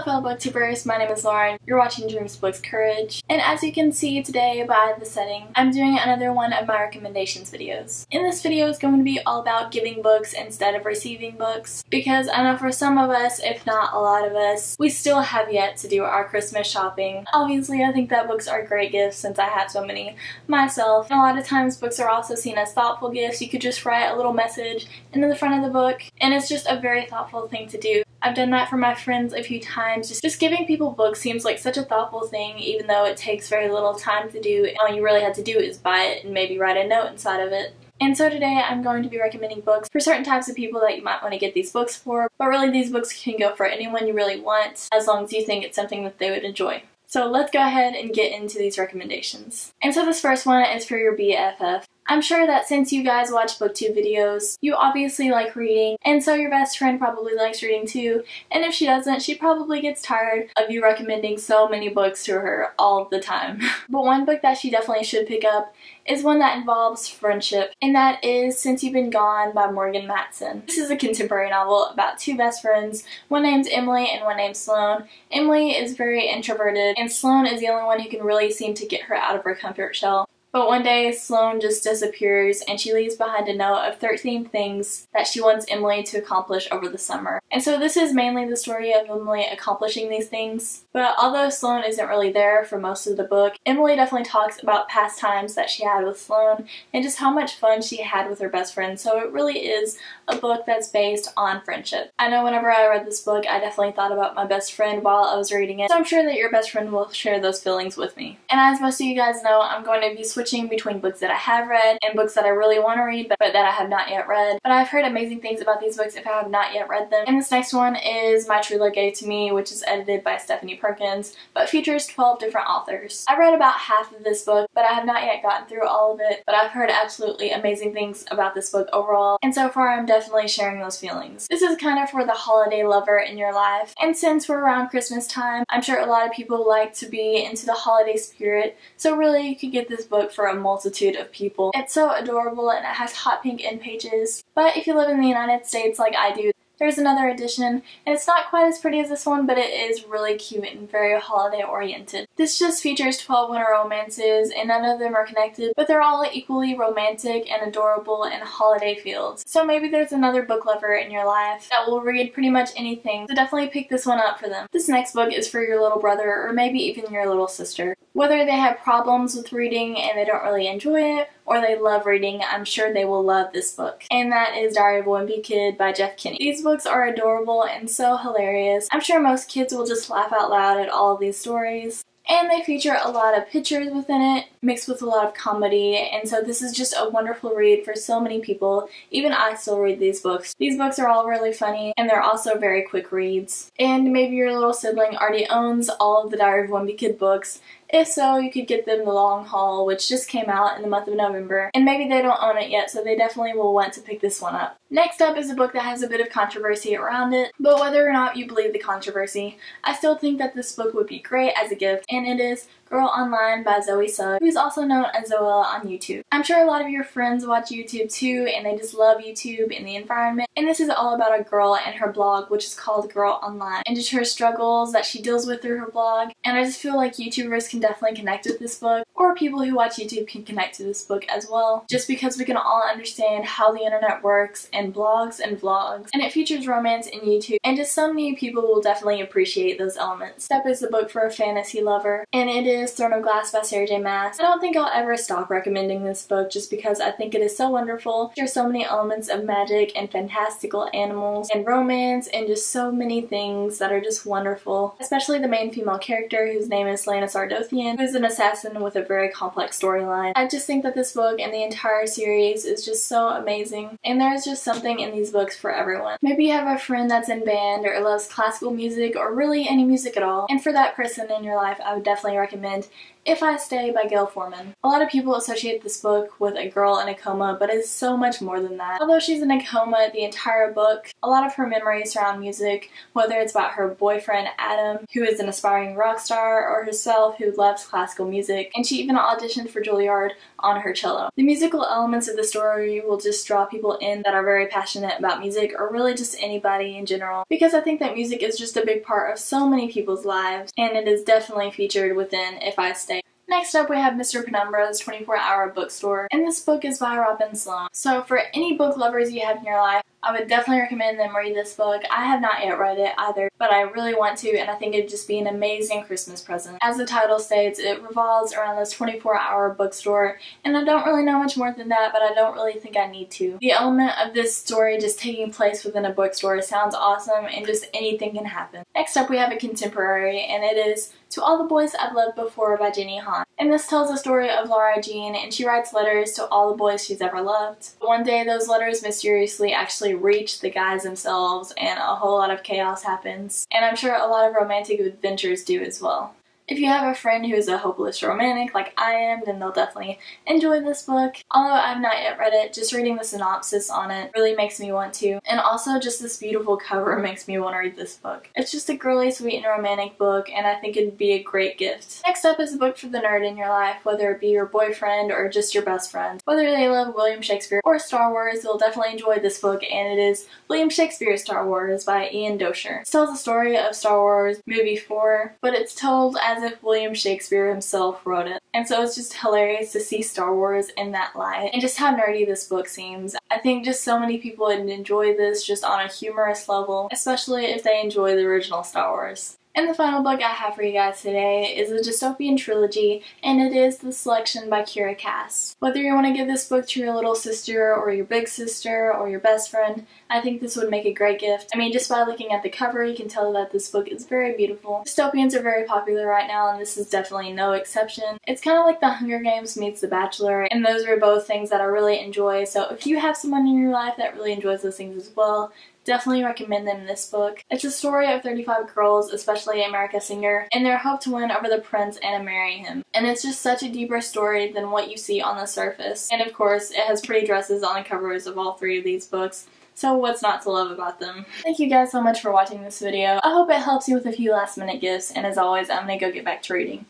fellow booktubers, my name is Lauren. You're watching Dreams Books Courage. And as you can see today by the setting, I'm doing another one of my recommendations videos. In this video is going to be all about giving books instead of receiving books, because I know for some of us, if not a lot of us, we still have yet to do our Christmas shopping. Obviously, I think that books are great gifts since I have so many myself. And a lot of times books are also seen as thoughtful gifts. You could just write a little message into the front of the book, and it's just a very thoughtful thing to do. I've done that for my friends a few times. Just giving people books seems like such a thoughtful thing, even though it takes very little time to do. All you really have to do is buy it and maybe write a note inside of it. And so today I'm going to be recommending books for certain types of people that you might want to get these books for, but really these books can go for anyone you really want, as long as you think it's something that they would enjoy. So let's go ahead and get into these recommendations. And so this first one is for your BFF. I'm sure that since you guys watch booktube videos, you obviously like reading, and so your best friend probably likes reading too, and if she doesn't, she probably gets tired of you recommending so many books to her all the time. But one book that she definitely should pick up is one that involves friendship, and that is Since You've Been Gone by Morgan Matson. This is a contemporary novel about two best friends. One name's Emily and one name's Sloan. Emily is very introverted, and Sloan is the only one who can really seem to get her out of her comfort shell. But one day, Sloan just disappears, and she leaves behind a note of 13 things that she wants Emily to accomplish over the summer. And so this is mainly the story of Emily accomplishing these things. But although Sloan isn't really there for most of the book, Emily definitely talks about past times that she had with Sloan and just how much fun she had with her best friend. So it really is a book that's based on friendship. I know whenever I read this book, I definitely thought about my best friend while I was reading it. So I'm sure that your best friend will share those feelings with me. And as most of you guys know, I'm going to be switching between books that I have read and books that I really want to read but that I have not yet read. But I've heard amazing things about these books if I have not yet read them. And this next one is My True Love Gave to Me, which is edited by Stephanie Perkins, but features 12 different authors. I read about half of this book, but I have not yet gotten through all of it, but I've heard absolutely amazing things about this book overall, and so far I'm definitely sharing those feelings. This is kind of for the holiday lover in your life, and since we're around Christmas time, I'm sure a lot of people like to be into the holiday spirit, so really you could get this book for a multitude of people. It's so adorable and it has hot pink end pages, but if you live in the United States like I do, there's another edition, and it's not quite as pretty as this one, but it is really cute and very holiday oriented. This just features 12 winter romances, and none of them are connected, but they're all equally romantic and adorable and holiday feels. So maybe there's another book lover in your life that will read pretty much anything, so definitely pick this one up for them. This next book is for your little brother or maybe even your little sister. Whether they have problems with reading and they don't really enjoy it, or they love reading, I'm sure they will love this book. And that is Daria Boy Be Kid by Jeff Kinney. These books are adorable and so hilarious. I'm sure most kids will just laugh out loud at all of these stories. And they feature a lot of pictures within it, mixed with a lot of comedy, and so this is just a wonderful read for so many people. Even I still read these books. These books are all really funny, and they're also very quick reads. And maybe your little sibling already owns all of the Diary of One Be Kid books. If so, you could get them the long haul, which just came out in the month of November, and maybe they don't own it yet, so they definitely will want to pick this one up. Next up is a book that has a bit of controversy around it, but whether or not you believe the controversy, I still think that this book would be great as a gift, and it is Girl Online by Zoe Sugg, who's also known as Zoella on YouTube. I'm sure a lot of your friends watch YouTube too, and they just love YouTube and the environment, and this is all about a girl and her blog, which is called Girl Online, and just her struggles that she deals with through her blog, and I just feel like YouTubers can definitely connect with this book, or people who watch YouTube can connect to this book as well, just because we can all understand how the internet works and blogs and vlogs, and it features romance in YouTube, and just so many people will definitely appreciate those elements. Step is a book for a fantasy lover, and it is Throne of Glass by Sarah J. Maas. I don't think I'll ever stop recommending this book just because I think it is so wonderful. There's so many elements of magic and fantastical animals and romance and just so many things that are just wonderful. Especially the main female character, whose name is Lana Sardothian, who's an assassin with a very complex storyline. I just think that this book and the entire series is just so amazing, and there's just something in these books for everyone. Maybe you have a friend that's in band or loves classical music or really any music at all, and for that person in your life I would definitely recommend If I Stay by Gail Forman. A lot of people associate this book with a girl in a coma, but it's so much more than that. Although she's in a coma the entire book, a lot of her memories surround music, whether it's about her boyfriend Adam, who is an aspiring rock star, or herself, who loves classical music, and she even auditioned for Juilliard on her cello. The musical elements of the story will just draw people in that are very passionate about music, or really just anybody in general, because I think that music is just a big part of so many people's lives, and it is definitely featured within If I Stay. Next up, we have Mr. Penumbra's 24-Hour Bookstore, and this book is by Robin Sloan. So for any book lovers you have in your life, I would definitely recommend them read this book. I have not yet read it either, but I really want to, and I think it'd just be an amazing Christmas present. As the title states, it revolves around this 24-hour bookstore, and I don't really know much more than that, but I don't really think I need to. The element of this story just taking place within a bookstore sounds awesome, and just anything can happen. Next up, we have a contemporary, and it is To All the Boys I've Loved Before by Jenny Han. And this tells the story of Laura Jean, and she writes letters to all the boys she's ever loved. One day, those letters mysteriously actually reach the guys themselves, and a whole lot of chaos happens. And I'm sure a lot of romantic adventures do as well. If you have a friend who is a hopeless romantic like I am, then they'll definitely enjoy this book. Although I've not yet read it, just reading the synopsis on it really makes me want to. And also just this beautiful cover makes me want to read this book. It's just a girly, sweet, and romantic book, and I think it'd be a great gift. Next up is a book for the nerd in your life, whether it be your boyfriend or just your best friend. Whether they love William Shakespeare or Star Wars, they'll definitely enjoy this book, and it is William Shakespeare's Star Wars by Ian Doescher. It tells the story of Star Wars Movie 4, but it's told as if William Shakespeare himself wrote it. And so it's just hilarious to see Star Wars in that light, and just how nerdy this book seems. I think just so many people would enjoy this just on a humorous level, especially if they enjoy the original Star Wars. And the final book I have for you guys today is a dystopian trilogy, and it is The Selection by Kira Cass. Whether you want to give this book to your little sister, or your big sister, or your best friend, I think this would make a great gift. I mean, just by looking at the cover, you can tell that this book is very beautiful. Dystopians are very popular right now, and this is definitely no exception. It's kind of like The Hunger Games meets The Bachelor, and those are both things that I really enjoy, so if you have someone in your life that really enjoys those things as well, definitely recommend them this book. It's a story of 35 girls, especially America Singer, and their hope to win over the prince and to marry him. And it's just such a deeper story than what you see on the surface. And of course, it has pretty dresses on the covers of all three of these books. So what's not to love about them? Thank you guys so much for watching this video. I hope it helps you with a few last minute gifts, and as always, I'm gonna go get back to reading.